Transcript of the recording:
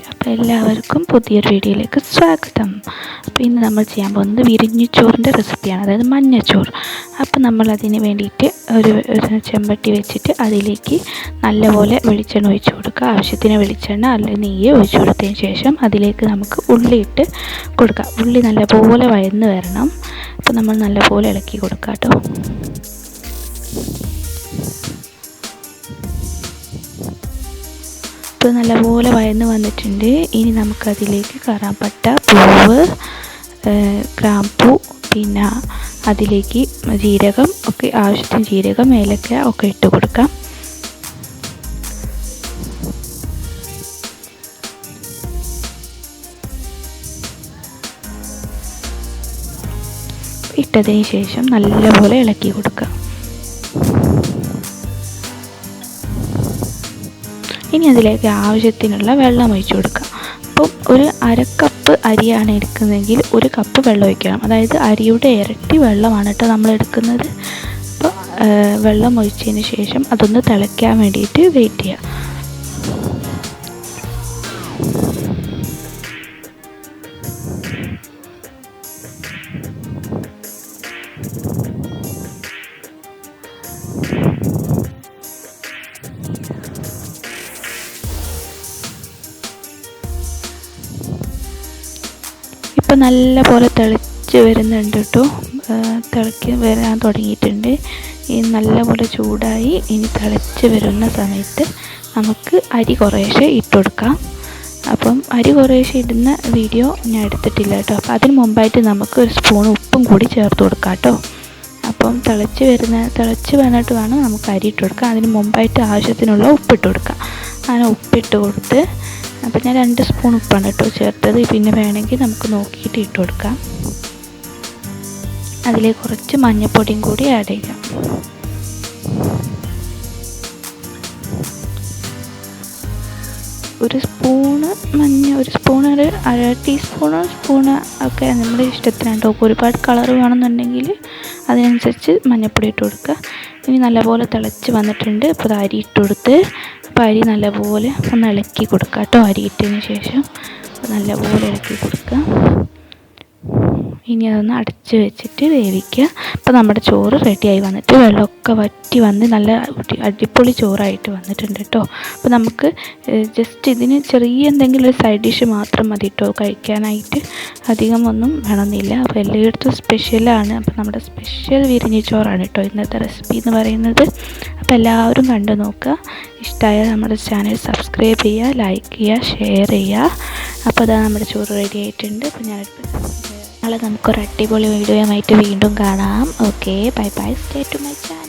അപ്പോൾ എല്ലാവർക്കും പുതിയൊരു വീഡിയോയിലേക്ക് സ്വാഗതം. അപ്പോൾ ഇന്ന് നമ്മൾ ചെയ്യാൻ പോകുന്നത് വിരിഞ്ഞിച്ചോറിൻ്റെ റെസിപ്പിയാണ്, അതായത് മഞ്ഞച്ചോറ്. അപ്പോൾ നമ്മൾ അതിന് വേണ്ടിയിട്ട് ഒരു ചെമ്പട്ടി വെച്ചിട്ട് അതിലേക്ക് നല്ലപോലെ വെളിച്ചെണ്ണ ഒഴിച്ച് കൊടുക്കുക. ആവശ്യത്തിന് വെളിച്ചെണ്ണ അല്ലെങ്കിൽ നെയ്യ് ഒഴിച്ച് കൊടുത്തതിന് ശേഷം അതിലേക്ക് നമുക്ക് ഉള്ളി ഇട്ട് കൊടുക്കുക. ഉള്ളി നല്ലപോലെ വഴന്ന് വരണം. അപ്പോൾ നമ്മൾ നല്ലപോലെ ഇളക്കി കൊടുക്കുക കേട്ടോ. ഇപ്പോൾ നല്ലപോലെ വഴന്ന് വന്നിട്ടുണ്ട്. ഇനി നമുക്കതിലേക്ക് കറാമ്പട്ട, പൂവ്, ഗ്രാമ്പൂ, പിന്നെ അതിലേക്ക് ജീരകം ഒക്കെ, ആവശ്യത്തിന് ജീരകം, ഏലക്ക ഒക്കെ ഇട്ട് കൊടുക്കാം. ഇട്ടതിന് ശേഷം നല്ലപോലെ ഇളക്കി കൊടുക്കാം. ഇനി അതിലേക്ക് ആവശ്യത്തിനുള്ള വെള്ളം ഒഴിച്ചു കൊടുക്കുക. അപ്പം ഒരു അരക്കപ്പ് അരിയാണ് എടുക്കുന്നതെങ്കിൽ 1 കപ്പ് വെള്ളം ഒഴിക്കണം. അതായത് അരിയുടെ ഇരട്ടി വെള്ളമാണ് കേട്ടോ നമ്മൾ എടുക്കുന്നത്. അപ്പോൾ വെള്ളം ഒഴിച്ചതിന് ശേഷം അതൊന്ന് തിളയ്ക്കാൻ വേണ്ടിയിട്ട് വെയിറ്റ് ചെയ്യുക. ഇപ്പോൾ നല്ലപോലെ തിളച്ച് വരുന്നുണ്ട് കേട്ടോ. തിളക്കി വരാൻ തുടങ്ങിയിട്ടുണ്ട്. ഈ നല്ലപോലെ ചൂടായി. ഇനി തിളച്ച് വരുന്ന സമയത്ത് നമുക്ക് അരി കുറേശ്ശെ ഇട്ട് കൊടുക്കാം. അപ്പം അരി കുറേശ്ശെ ഇടുന്ന വീഡിയോ ഞാൻ എടുത്തിട്ടില്ല കേട്ടോ. അപ്പോൾ അതിന് മുമ്പായിട്ട് നമുക്ക് 1 സ്പൂൺ ഉപ്പും കൂടി ചേർത്ത് കൊടുക്കാം കേട്ടോ. അപ്പം തിളച്ച് വന്നിട്ട് വേണം നമുക്ക് അരി ഇട്ട് കൊടുക്കാം. അതിന് മുമ്പായിട്ട് ആവശ്യത്തിനുള്ള ഉപ്പിട്ട് കൊടുക്കാം. അങ്ങനെ ഉപ്പിട്ട് കൊടുത്ത്, അപ്പം ഞാൻ 2 സ്പൂൺ ഉപ്പാണ് കേട്ടോ ചേർത്തത്. പിന്നെ വേണമെങ്കിൽ നമുക്ക് നോക്കിയിട്ട് ഇട്ട് കൊടുക്കാം. അതിലേക്ക് കുറച്ച് മഞ്ഞൾപ്പൊടിയും കൂടി ആഡ് ചെയ്യാം. ഒരു സ്പൂണ് ഒരു അര സ്പൂണ് ഒക്കെ നമ്മുടെ ഇഷ്ടത്തിനാണ് കേട്ടോ. ഒരുപാട് കളർ വേണമെന്നുണ്ടെങ്കിൽ അതിനനുസരിച്ച് മഞ്ഞൾപ്പൊടി ഇട്ട് കൊടുക്കുക. ഇനി നല്ലപോലെ തിളച്ച് വന്നിട്ടുണ്ട്. ഇപ്പോൾ അരി ഇട്ട് കൊടുത്ത്, അപ്പോൾ അരി നല്ലപോലെ ഒന്ന് ഇളക്കി കൊടുക്കുക കേട്ടോ. അരി ഇട്ടതിന് ശേഷം നല്ലപോലെ ഇളക്കി കൊടുക്കുക. ഇനി അതൊന്ന് അടച്ച് വെച്ചിട്ട് വേവിക്കുക. അപ്പോൾ നമ്മുടെ ചോറ് റെഡിയായി വന്നിട്ട് വെള്ളമൊക്കെ വറ്റി വന്ന് നല്ല അടിപൊളി ചോറായിട്ട് വന്നിട്ടുണ്ട് കേട്ടോ. അപ്പോൾ നമുക്ക് ജസ്റ്റ് ഇതിന് ചെറിയ എന്തെങ്കിലും ഒരു സൈഡ് ഡിഷ് മാത്രം മതി കേട്ടോ കഴിക്കാനായിട്ട്. അധികം ഒന്നും വേണമെന്നില്ല. അപ്പോൾ എല്ലായിടത്തും സ്പെഷ്യലാണ്. അപ്പോൾ നമ്മുടെ സ്പെഷ്യൽ വിരിഞ്ഞിച്ചോറാണ് കേട്ടോ ഇന്നത്തെ റെസിപ്പി എന്ന് പറയുന്നത്. അപ്പോൾ എല്ലാവരും കണ്ടു നോക്കുക. ഇഷ്ടമായ നമ്മുടെ ചാനൽ സബ്സ്ക്രൈബ് ചെയ്യുക, ലൈക്ക് ചെയ്യുക, ഷെയർ ചെയ്യുക. അപ്പോൾ അതാ നമ്മുടെ ചോറ് റെഡി ആയിട്ടുണ്ട്. അപ്പോൾ നാളെ നമുക്കൊരു അടിപൊളി വീഡിയോയുമായിട്ട് വീണ്ടും കാണാം. Okay, bye bye, stay to my channel.